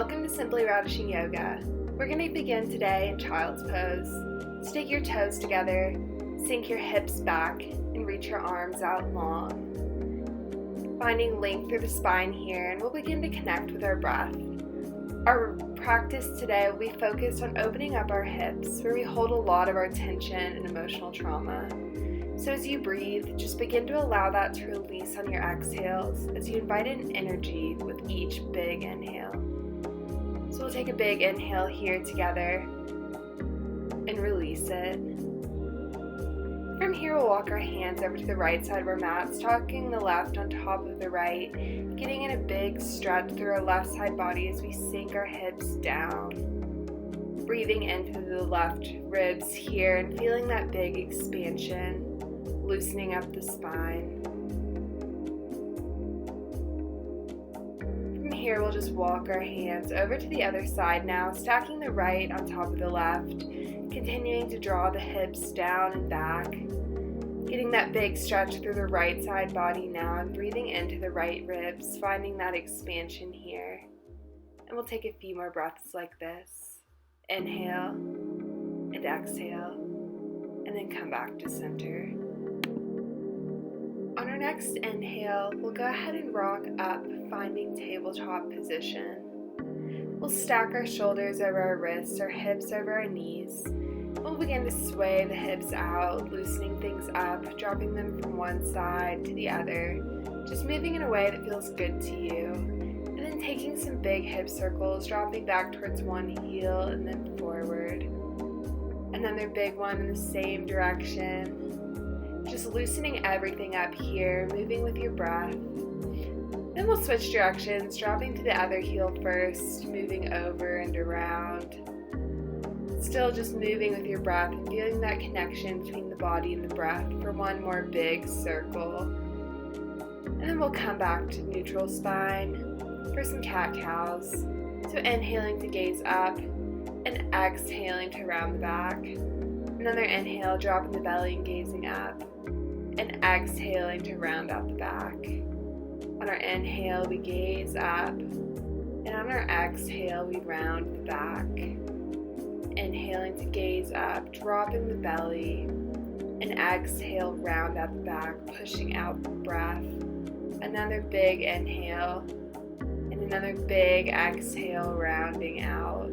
Welcome to Simply Radishing Yoga. We're going to begin today in Child's Pose. Stick your toes together, sink your hips back, and reach your arms out long. Finding length through the spine here, and we'll begin to connect with our breath. Our practice today will be focused on opening up our hips, where we hold a lot of our tension and emotional trauma. So as you breathe, just begin to allow that to release on your exhales as you invite in energy with each big inhale. So we'll take a big inhale here together and release it. From here, we'll walk our hands over to the right side of our mat, stocking the left on top of the right, getting in a big stretch through our left side body as we sink our hips down. Breathing into the left ribs here and feeling that big expansion, loosening up the spine. From here, we'll just walk our hands over to the other side now, stacking the right on top of the left, continuing to draw the hips down and back, getting that big stretch through the right side body now, and breathing into the right ribs, finding that expansion here. And we'll take a few more breaths like this. Inhale and exhale, and then come back to center. On our next inhale, we'll go ahead and rock up, finding tabletop position. We'll stack our shoulders over our wrists, our hips over our knees. We'll begin to sway the hips out, loosening things up, dropping them from one side to the other, just moving in a way that feels good to you. And then taking some big hip circles, dropping back towards one heel and then forward. Another big one in the same direction. Just loosening everything up here, moving with your breath. Then we'll switch directions, dropping to the other heel first, moving over and around. Still just moving with your breath and feeling that connection between the body and the breath for one more big circle. And then we'll come back to neutral spine for some cat-cows. So inhaling to gaze up and exhaling to round the back. Another inhale, dropping the belly and gazing up, and exhaling to round out the back. On our inhale, we gaze up, and on our exhale, we round the back. Inhaling to gaze up, dropping the belly, and exhale, round out the back, pushing out the breath. Another big inhale, and another big exhale, rounding out.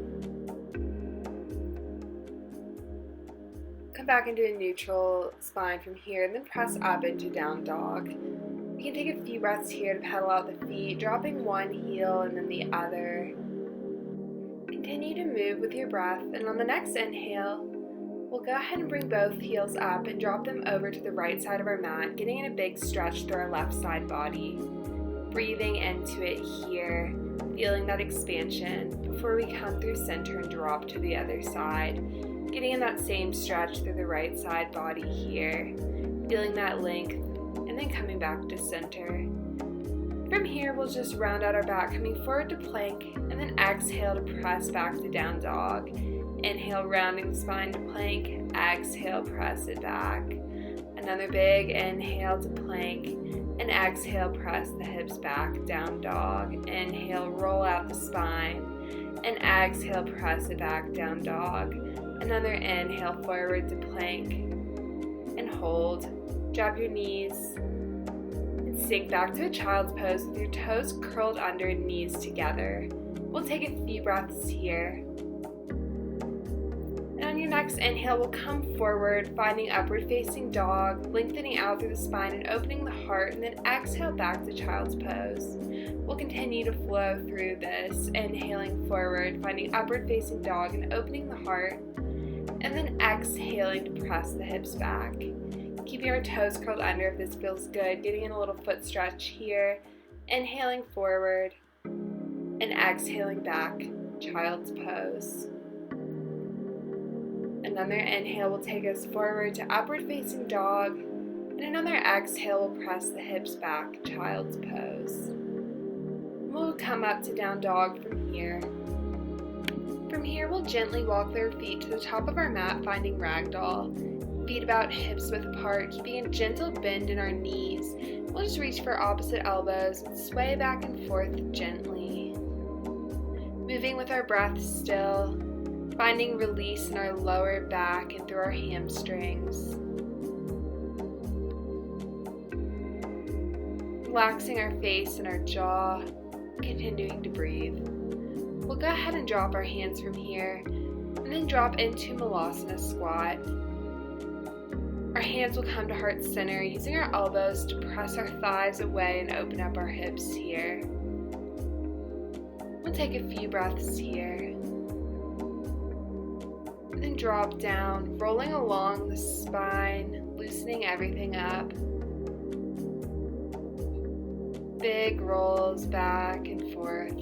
Come back into a neutral spine from here, and then press up into down dog. You can take a few breaths here to pedal out the feet, dropping one heel and then the other. Continue to move with your breath, and on the next inhale, we'll go ahead and bring both heels up and drop them over to the right side of our mat, getting in a big stretch through our left side body. Breathing into it here, feeling that expansion before we come through center and drop to the other side. Getting in that same stretch through the right side body here, feeling that length, and then coming back to center. From here, we'll just round out our back, coming forward to plank, and then exhale to press back to down dog. Inhale, rounding the spine to plank, exhale, press it back. Another big inhale to plank, and exhale, press the hips back, down dog. Inhale, roll out the spine, and exhale, press it back, down dog. Another inhale forward to plank and hold. Drop your knees and sink back to a child's pose with your toes curled under and knees together. We'll take a few breaths here. And on your next inhale, we'll come forward, finding upward facing dog, lengthening out through the spine and opening the heart, and then exhale back to child's pose. We'll continue to flow through this, inhaling forward, finding upward facing dog and opening the heart, and then exhaling to press the hips back. Keeping our toes curled under if this feels good, getting in a little foot stretch here, inhaling forward, and exhaling back, child's pose. Another inhale will take us forward to upward facing dog, and another exhale will press the hips back, child's pose. We'll come up to down dog from here. From here, we'll gently walk their feet to the top of our mat, finding ragdoll. Feet about hips width apart, keeping a gentle bend in our knees. We'll just reach for opposite elbows and sway back and forth gently. moving with our breath still, finding release in our lower back and through our hamstrings. Relaxing our face and our jaw, continuing to breathe. We'll go ahead and drop our hands from here, and then drop into Malasana squat. Our hands will come to heart center, using our elbows to press our thighs away and open up our hips here. We'll take a few breaths here. And then drop down, rolling along the spine, loosening everything up. Big rolls back and forth.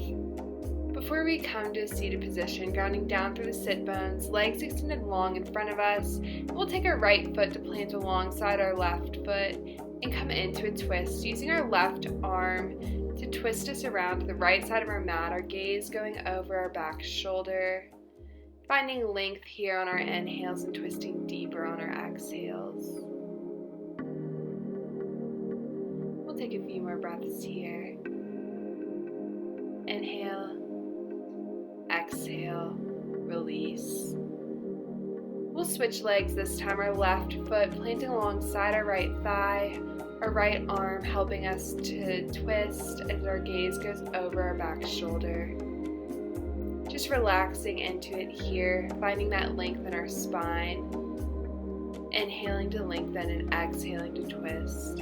Before we come to a seated position, grounding down through the sit bones, legs extended long in front of us, we'll take our right foot to plant alongside our left foot and come into a twist, using our left arm to twist us around to the right side of our mat, our gaze going over our back shoulder, finding length here on our inhales and twisting deeper on our exhales. We'll take a few more breaths here. Inhale. Exhale, release. We'll switch legs this time, our left foot planting alongside our right thigh, our right arm helping us to twist as our gaze goes over our back shoulder. Just relaxing into it here, finding that length in our spine. Inhaling to lengthen and exhaling to twist.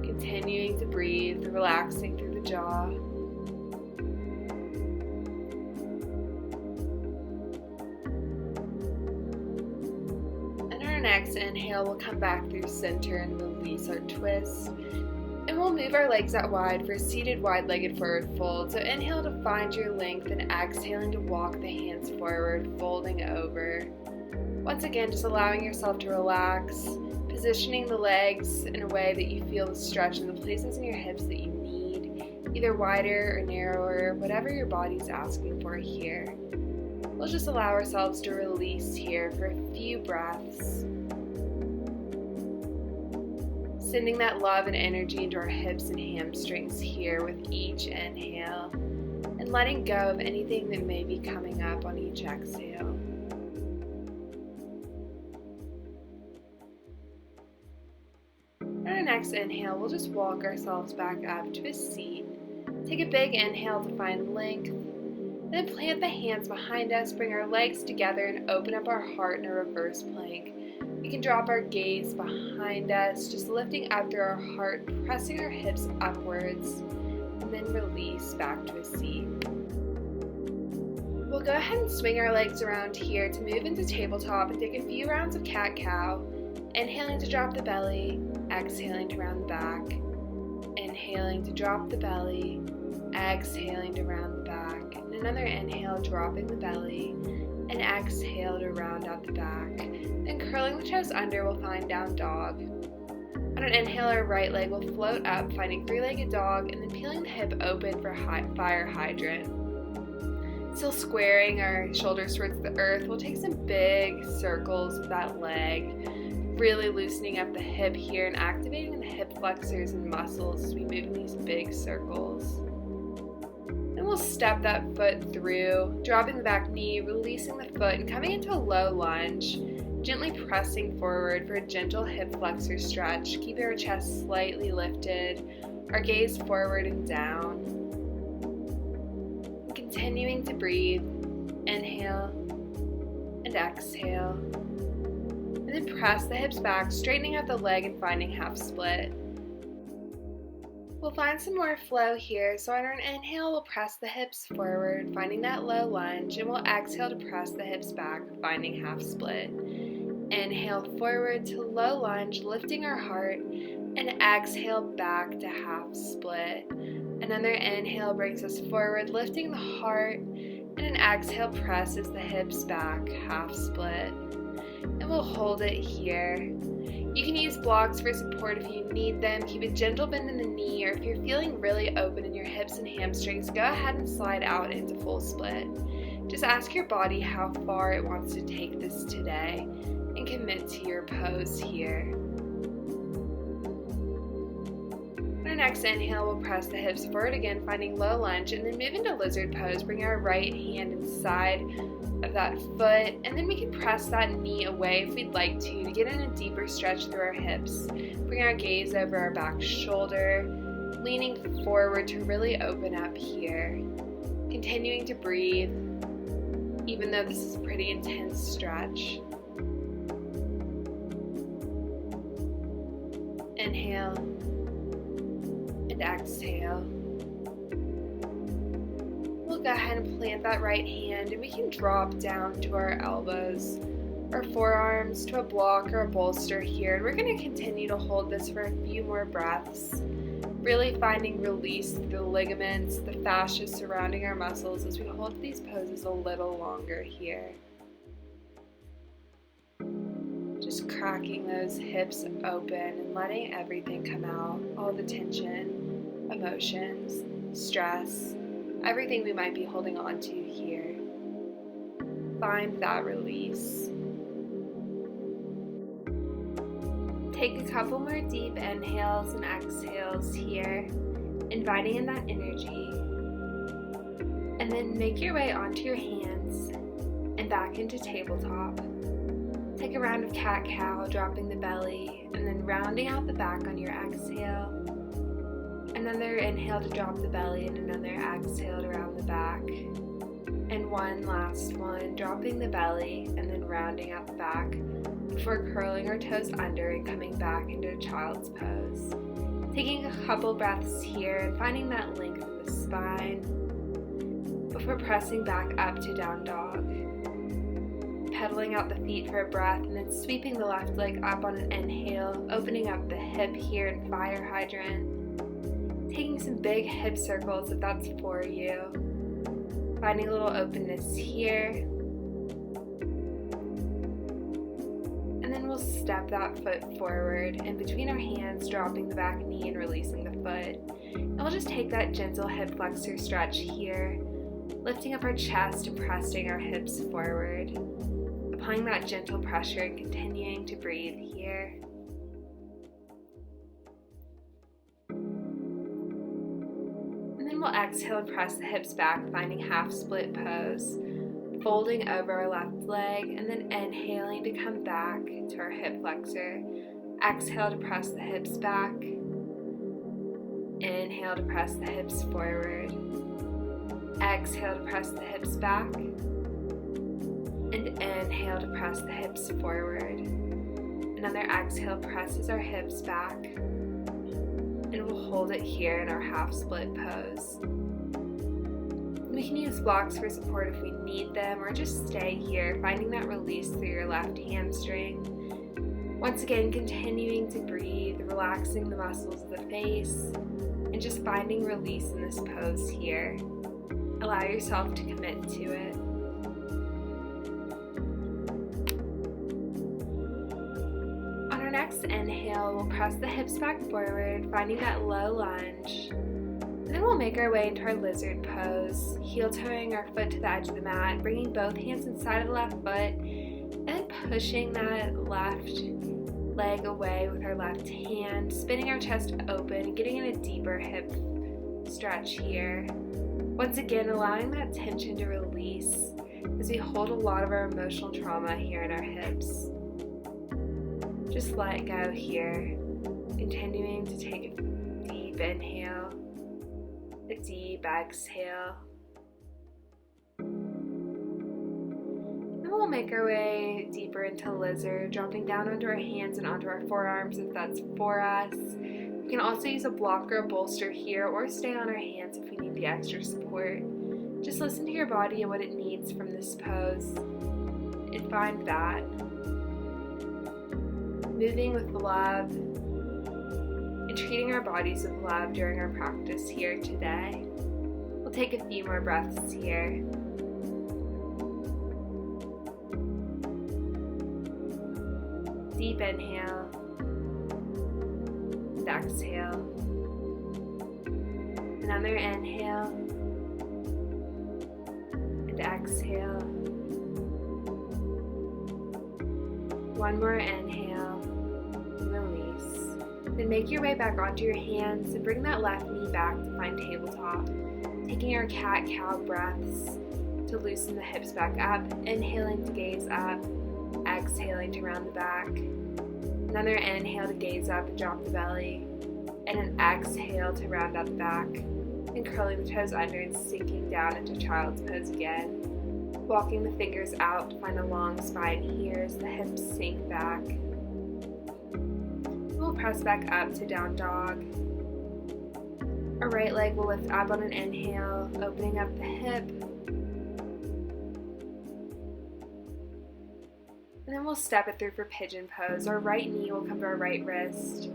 Continuing to breathe, relaxing through the jaw. Next inhale, we'll come back through center and release our twist. And we'll move our legs out wide for a seated wide-legged forward fold. So inhale to find your length and exhaling to walk the hands forward, folding over. Once again, just allowing yourself to relax, positioning the legs in a way that you feel the stretch in the places in your hips that you need, either wider or narrower, whatever your body's asking for here. We'll just allow ourselves to release here for a few breaths. Sending that love and energy into our hips and hamstrings here with each inhale, and letting go of anything that may be coming up on each exhale. On our next inhale, we'll just walk ourselves back up to a seat. Take a big inhale to find length. Then plant the hands behind us, bring our legs together, and open up our heart in a reverse plank. We can drop our gaze behind us, just lifting up through our heart, pressing our hips upwards, and then release back to a seat. We'll go ahead and swing our legs around here to move into tabletop and take a few rounds of cat-cow. Inhaling to drop the belly, exhaling to round the back. Inhaling to drop the belly, exhaling to round the back. And another inhale, dropping the belly, and exhale to round out the back. Then curling the toes under, we'll find down dog. On an inhale, our right leg will float up, finding three-legged dog, and then peeling the hip open for fire hydrant. Still squaring our shoulders towards the earth, we'll take some big circles with that leg, really loosening up the hip here and activating the hip flexors and muscles as we move in these big circles. Then we'll step that foot through, dropping the back knee, releasing the foot, and coming into a low lunge, gently pressing forward for a gentle hip flexor stretch, keeping our chest slightly lifted, our gaze forward and down. And continuing to breathe, inhale and exhale. And then press the hips back, straightening out the leg and finding half split. We'll find some more flow here, so on our inhale, we'll press the hips forward, finding that low lunge, and we'll exhale to press the hips back, finding half split. Inhale forward to low lunge, lifting our heart, and exhale back to half split. Another inhale brings us forward, lifting the heart, and an exhale presses the hips back, half split. And we'll hold it here. You can use blocks for support if you need them. Keep a gentle bend in the knee, or if you're feeling really open in your hips and hamstrings, go ahead and slide out into full split. Just ask your body how far it wants to take this today and commit to your pose here. Our next inhale, we'll press the hips forward again, finding low lunge, and then move into lizard pose. Bring our right hand inside of that foot, and then we can press that knee away if we'd like to get in a deeper stretch through our hips. Bring our gaze over our back shoulder, leaning forward to really open up here. Continuing to breathe, even though this is a pretty intense stretch. Inhale and exhale. We'll go ahead and plant that right hand, and we can drop down to our elbows or forearms to a block or a bolster here. And we're going to continue to hold this for a few more breaths, really finding release through the ligaments, the fascia surrounding our muscles as we hold these poses a little longer here. Just cracking those hips open and letting everything come out, all the tension, emotions, stress, everything we might be holding on to here. Find that release. Take a couple more deep inhales and exhales here, inviting in that energy. And then make your way onto your hands and back into tabletop. Take a round of cat-cow, dropping the belly, and then rounding out the back on your exhale. Another inhale to drop the belly, and another exhale to round the back. And one last one, dropping the belly, and then rounding out the back before curling our toes under and coming back into a child's pose. Taking a couple breaths here and finding that length in the spine before pressing back up to down dog. Pedaling out the feet for a breath, and then sweeping the left leg up on an inhale, opening up the hip here in fire hydrant. Taking some big hip circles if that's for you. Finding a little openness here. And then we'll step that foot forward in between our hands, dropping the back knee and releasing the foot. And we'll just take that gentle hip flexor stretch here, lifting up our chest and pressing our hips forward. Applying that gentle pressure and continuing to breathe here. And then we'll exhale and press the hips back, finding half split pose. Folding over our left leg, and then inhaling to come back to our hip flexor. Exhale to press the hips back. Inhale to press the hips forward. Exhale to press the hips back. And inhale to press the hips forward. Another exhale presses our hips back. And we'll hold it here in our half split pose. We can use blocks for support if we need them, or just stay here, finding that release through your left hamstring. Once again, continuing to breathe, relaxing the muscles of the face, and just finding release in this pose here. Allow yourself to commit to it. On our next inhale, we'll press the hips back forward, finding that low lunge. And then we'll make our way into our lizard pose, heel toeing our foot to the edge of the mat, bringing both hands inside of the left foot, and then pushing that left leg away with our left hand, spinning our chest open, getting in a deeper hip stretch here. Once again, allowing that tension to release as we hold a lot of our emotional trauma here in our hips. Just let go here, continuing to take a deep inhale, a deep exhale. Then we'll make our way deeper into lizard, dropping down onto our hands and onto our forearms if that's for us. We can also use a block or a bolster here, or stay on our hands if we need the extra support. Just listen to your body and what it needs from this pose, and find that. Moving with love and treating our bodies with love during our practice here today. We'll take a few more breaths here. Deep inhale and exhale. Another inhale and exhale. One more inhale and release. Then And make your way back onto your hands and bring that left knee back to find tabletop. Taking our cat-cow breaths to loosen the hips back up, inhaling to gaze up, exhaling to round the back. Another inhale to gaze up and drop the belly, and an exhale to round out the back, and curling the toes under and sinking down into child's pose again. Walking the fingers out to find a long spine here as the hips sink back. We'll press back up to down dog. Our right leg will lift up on an inhale, opening up the hip. And then we'll step it through for pigeon pose. Our right knee will come to our right wrist.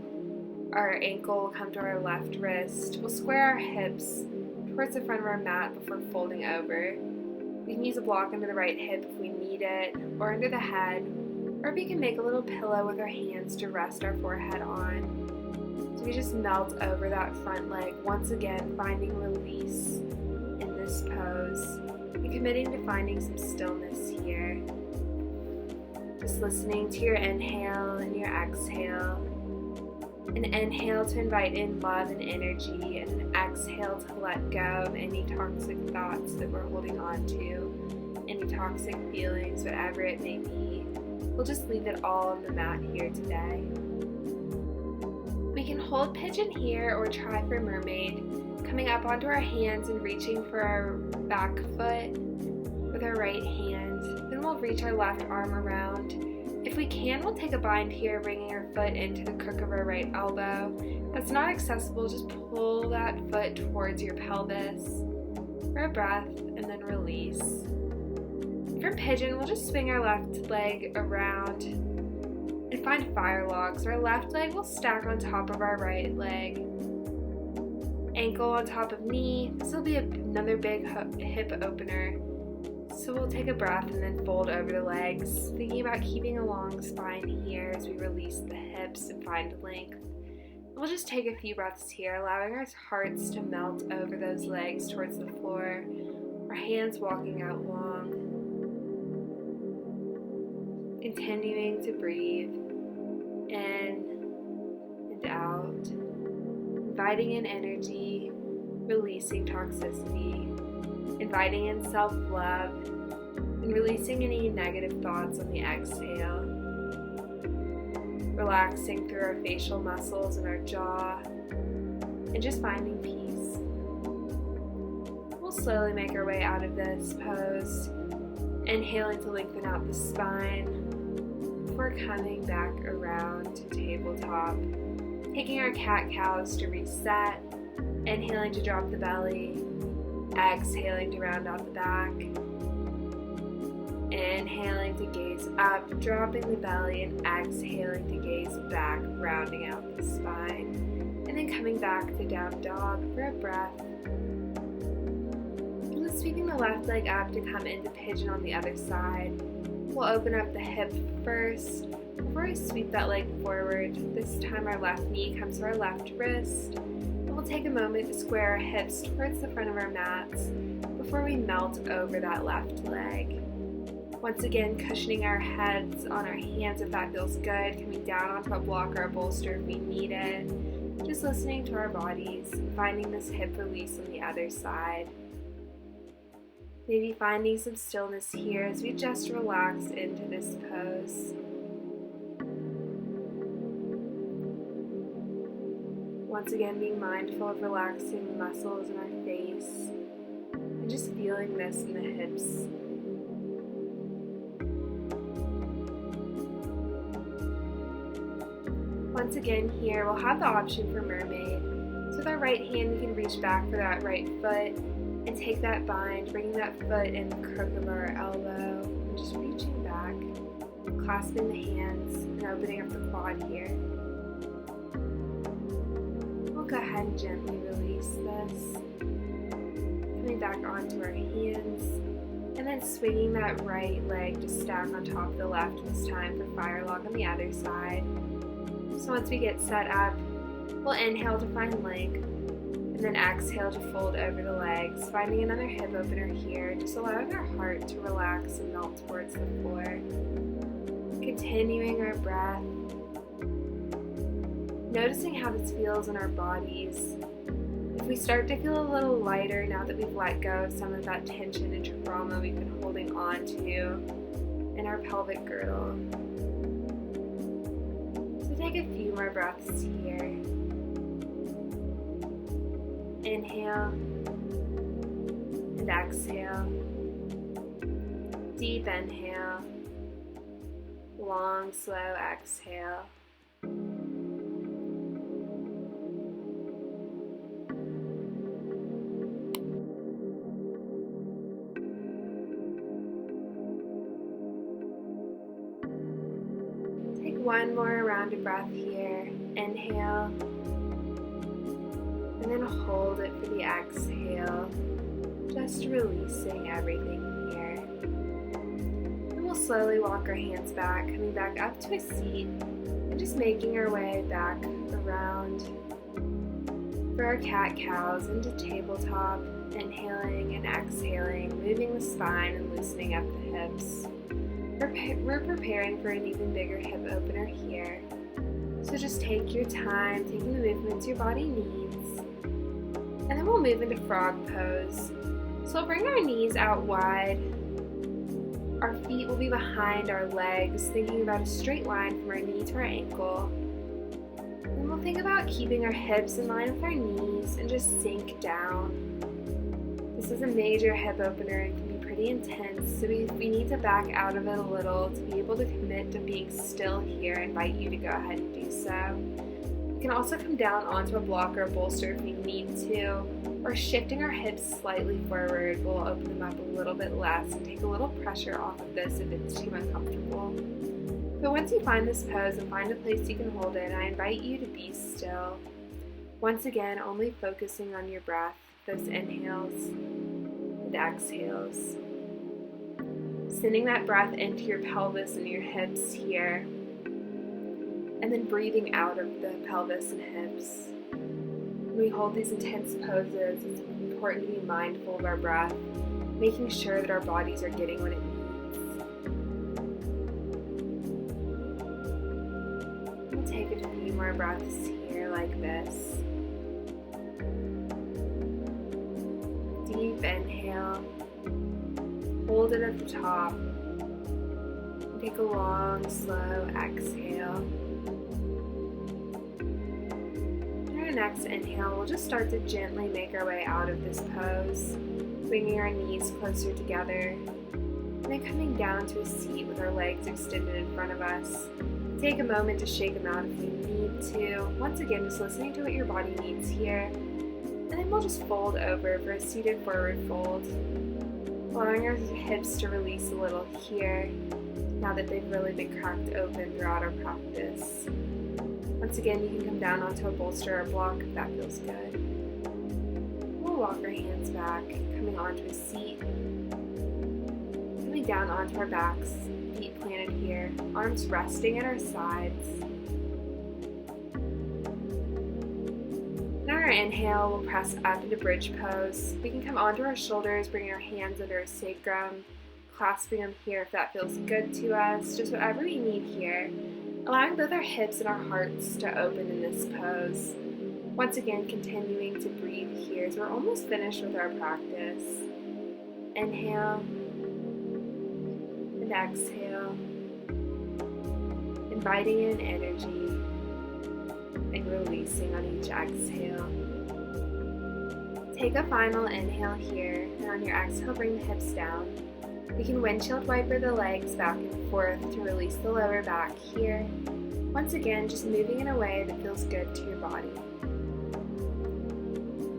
Our ankle will come to our left wrist. We'll square our hips towards the front of our mat before folding over. We can use a block under the right hip if we need it, or under the head, or we can make a little pillow with our hands to rest our forehead on. So we just melt over that front leg, once again finding release in this pose, and committing to finding some stillness here. Just listening to your inhale and your exhale. An inhale to invite in love and energy, and an exhale to let go of any toxic thoughts that we're holding on to, any toxic feelings, whatever it may be. We'll just leave it all on the mat here today. We can hold pigeon here or try for mermaid, coming up onto our hands and reaching for our back foot with our right hand. Then we'll reach our left arm around. If we can, we'll take a bind here, bringing our foot into the crook of our right elbow. If that's not accessible, just pull that foot towards your pelvis for a breath and then release. For pigeon, we'll just swing our left leg around and find fire logs. Our left leg will stack on top of our right leg. Ankle on top of knee. This will be another big hip opener. So we'll take a breath and then fold over the legs, thinking about keeping a long spine here as we release the hips and find length. We'll just take a few breaths here, allowing our hearts to melt over those legs towards the floor, our hands walking out long. Continuing to breathe in and out, inviting in energy, releasing toxicity, inviting in self-love, and releasing any negative thoughts on the exhale. Relaxing through our facial muscles and our jaw, and just finding peace. We'll slowly make our way out of this pose, inhaling to lengthen out the spine, before coming back around to tabletop, taking our cat-cows to reset, inhaling to drop the belly, exhaling to round out the back, inhaling to gaze up, dropping the belly, and exhaling to gaze back, rounding out the spine, and then coming back to down dog for a breath. And then sweeping the left leg up to come into pigeon on the other side. We'll open up the hip first before I sweep that leg forward. This time our left knee comes to our left wrist. We'll take a moment to square our hips towards the front of our mats before we melt over that left leg. Once again, cushioning our heads on our hands if that feels good, coming down onto a block or a bolster if we need it. Just listening to our bodies, finding this hip release on the other side. Maybe finding some stillness here as we just relax into this pose. Once again, being mindful of relaxing the muscles in our face and just feeling this in the hips. Once again here, we'll have the option for mermaid. So with our right hand, we can reach back for that right foot and take that bind, bringing that foot in the crook of our elbow and just reaching back, clasping the hands and opening up the quad here. We'll go ahead and gently release this, coming back onto our hands, and then swinging that right leg to stack on top of the left this time for fire log on the other side. So once we get set up, we'll inhale to find length, and then exhale to fold over the legs, finding another hip opener here, just allowing our heart to relax and melt towards the floor. Continuing our breath, noticing how this feels in our bodies. If we start to feel a little lighter now that we've let go of some of that tension and trauma we've been holding on to in our pelvic girdle. So take a few more breaths here. Inhale and exhale. Deep inhale. Long, slow exhale. Take one more round of breath here. Inhale. And then hold it for the exhale. Just releasing everything here. And we'll slowly walk our hands back, coming back up to a seat, and just making our way back around for our cat-cows into tabletop, inhaling and exhaling, moving the spine and loosening up the hips. We're preparing for an even bigger hip opener here. So just take your time, taking the movements your body needs. And then we'll move into frog pose. So we'll bring our knees out wide. Our feet will be behind our legs, thinking about a straight line from our knee to our ankle. And we'll think about keeping our hips in line with our knees and just sink down. This is a major hip opener and can be pretty intense, so we need to back out of it a little to be able to commit to being still here. I invite you to go ahead and do so. You can also come down onto a block or a bolster if you need to, or shifting our hips slightly forward will open them up a little bit less and take a little pressure off of this if it's too uncomfortable. But once you find this pose and find a place you can hold it, I invite you to be still. Once again, only focusing on your breath, those inhales and exhales. Sending that breath into your pelvis and your hips here, and then breathing out of the pelvis and hips. When we hold these intense poses, it's important to be mindful of our breath, making sure that our bodies are getting what it needs. We'll take a few more breaths here like this. Deep inhale. Hold it at the top. And take a long, slow exhale. On our next inhale, we'll just start to gently make our way out of this pose, bringing our knees closer together, and then coming down to a seat with our legs extended in front of us. Take a moment to shake them out if you need to. Once again, just listening to what your body needs here. And then we'll just fold over for a seated forward fold, allowing our hips to release a little here, now that they've really been cracked open throughout our practice. Once again, you can come down onto a bolster or block if that feels good. We'll walk our hands back, coming onto a seat, coming down onto our backs, feet planted here, arms resting at our sides. On our inhale, we'll press up into bridge pose. We can come onto our shoulders, bringing our hands under our sacrum, clasping them here if that feels good to us, just whatever we need here. Allowing both our hips and our hearts to open in this pose. Once again, continuing to breathe here as we're almost finished with our practice. Inhale and exhale, inviting in energy and releasing on each exhale. Take a final inhale here, and on your exhale, bring the hips down. We can windshield wiper the legs back and forth to release the lower back here. Once again, just moving in a way that feels good to your body.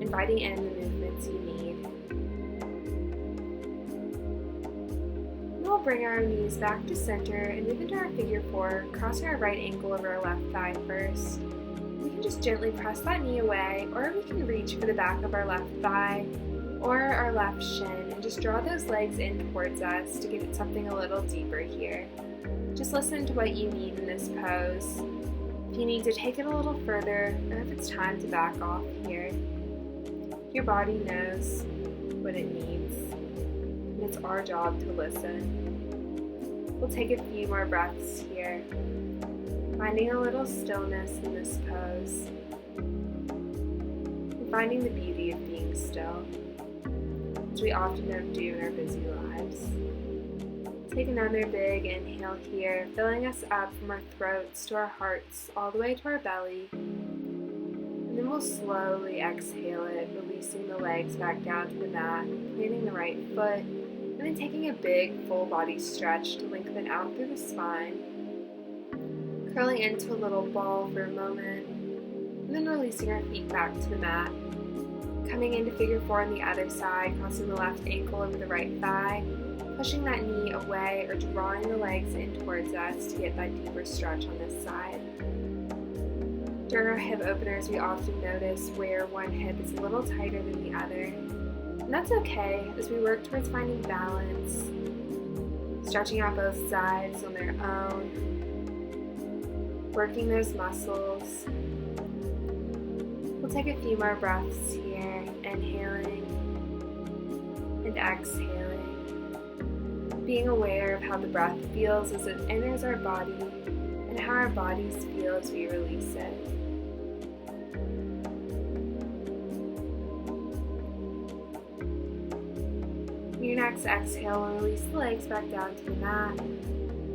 Inviting in the movements you need. We'll bring our knees back to center and move into our figure four, crossing our right ankle over our left thigh first. We can just gently press that knee away, or we can reach for the back of our left thigh or our left shin and just draw those legs in towards us to get at something a little deeper here. Just listen to what you need in this pose. If you need to take it a little further, or if it's time to back off here, your body knows what it needs, and it's our job to listen. We'll take a few more breaths here, finding a little stillness in this pose, and finding the beauty of being still, which we often don't do in our busy lives. Take another big inhale here, filling us up from our throats to our hearts, all the way to our belly. And then we'll slowly exhale it, releasing the legs back down to the mat, planting the right foot, and then taking a big full body stretch to lengthen out through the spine. Curling into a little ball for a moment, and then releasing our feet back to the mat. Coming into figure four on the other side, crossing the left ankle over the right thigh, pushing that knee away or drawing the legs in towards us to get that deeper stretch on this side. During our hip openers, we often notice where one hip is a little tighter than the other. And that's okay as we work towards finding balance, stretching out both sides on their own, working those muscles. We'll take a few more breaths here, inhaling and exhaling, being aware of how the breath feels as it enters our body and how our bodies feel as we release it. Your next exhale will release the legs back down to the mat.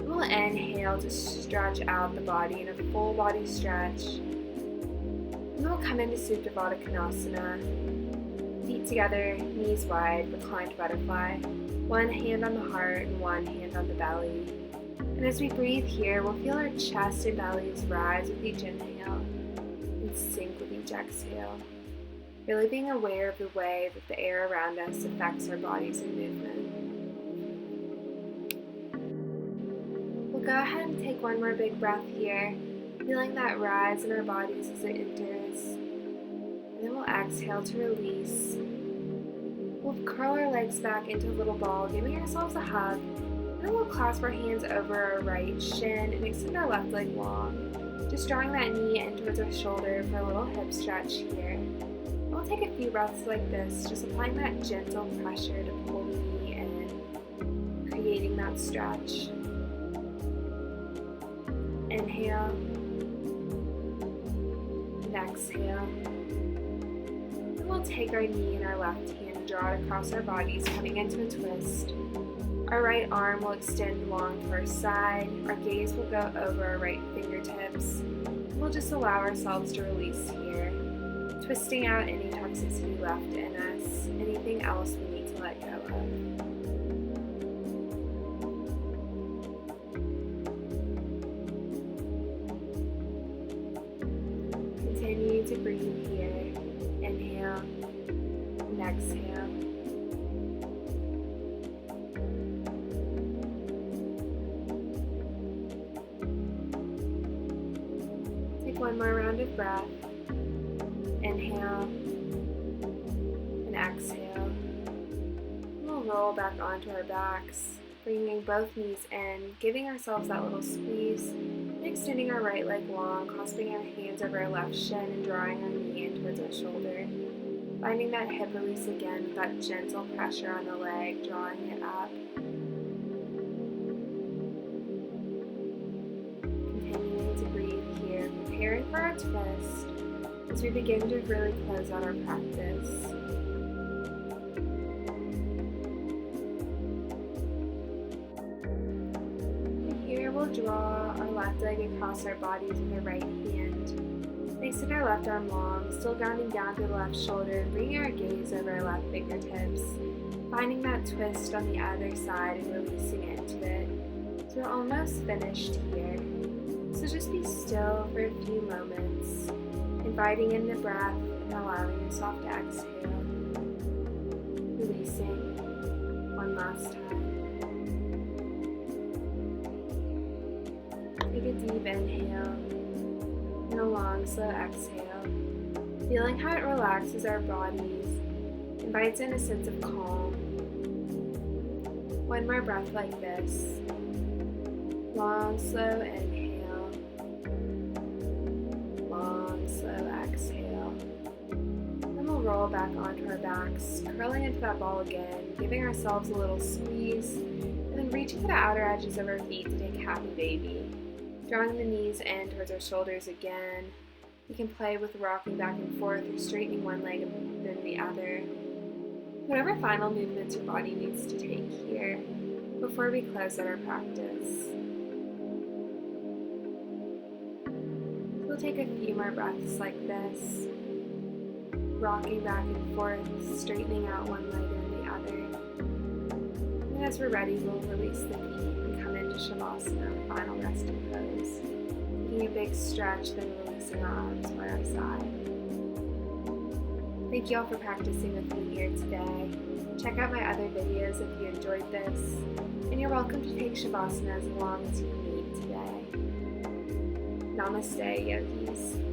We'll inhale to stretch out the body in a full body stretch. And then we'll come into Supta Baddha Konasana. Feet together, knees wide, reclined butterfly. One hand on the heart and one hand on the belly. And as we breathe here, we'll feel our chest and bellies rise with each inhale and sink with each exhale. Really being aware of the way that the air around us affects our bodies and movement. We'll go ahead and take one more big breath here, feeling that rise in our bodies as it enters. And then we'll exhale to release. We'll curl our legs back into a little ball, giving ourselves a hug. And then we'll clasp our hands over our right shin and extend our left leg long. Just drawing that knee in towards our shoulder for a little hip stretch here. We'll take a few breaths like this, just applying that gentle pressure to pull the knee in, creating that stretch. Inhale and exhale. And we'll take our knee in our left hand and draw it across our bodies, coming into a twist. Our right arm will extend long to our side. Our gaze will go over our right fingertips. We'll just allow ourselves to release here, twisting out any toxicity left in us, anything else we need to let go of. Continue to breathe here. Inhale and exhale. Take one more round of breath. Inhale and exhale. We'll roll back onto our backs, bringing both knees in, giving ourselves that little squeeze, and extending our right leg long, clasping our hands over our left shin and drawing our knee in towards our shoulder. Finding that hip release again with that gentle pressure on the leg, drawing it up. Continuing to breathe here, preparing for our twist as we begin to really close out our practice. And here we'll draw our left leg across our bodies with our right hand. Extend our left arm long, still grounding down to the left shoulder, bringing our gaze over our left fingertips, finding that twist on the other side and releasing into it. So we're almost finished here. So just be still for a few moments, inviting in the breath and allowing yourself to exhale. Releasing one last time. Take a deep inhale and a long, slow exhale. Feeling how it relaxes our bodies, invites in a sense of calm. One more breath like this. Long, slow inhale. Long, slow exhale. Then we'll roll back onto our backs, curling into that ball again, giving ourselves a little squeeze, and then reaching for the outer edges of our feet to take happy baby. Drawing the knees in towards our shoulders again. You can play with rocking back and forth or straightening one leg and then the other. Whatever final movements your body needs to take here before we close out our practice. We'll take a few more breaths like this, rocking back and forth, straightening out one leg and the other. And as we're ready, we'll release the feet and come into Shavasana, final resting pose. Taking a big stretch, then releasing our arms by our side. Thank you all for practicing with me here today. Check out my other videos if you enjoyed this, and you're welcome to take Shavasana as long as you need today. Namaste, yogis.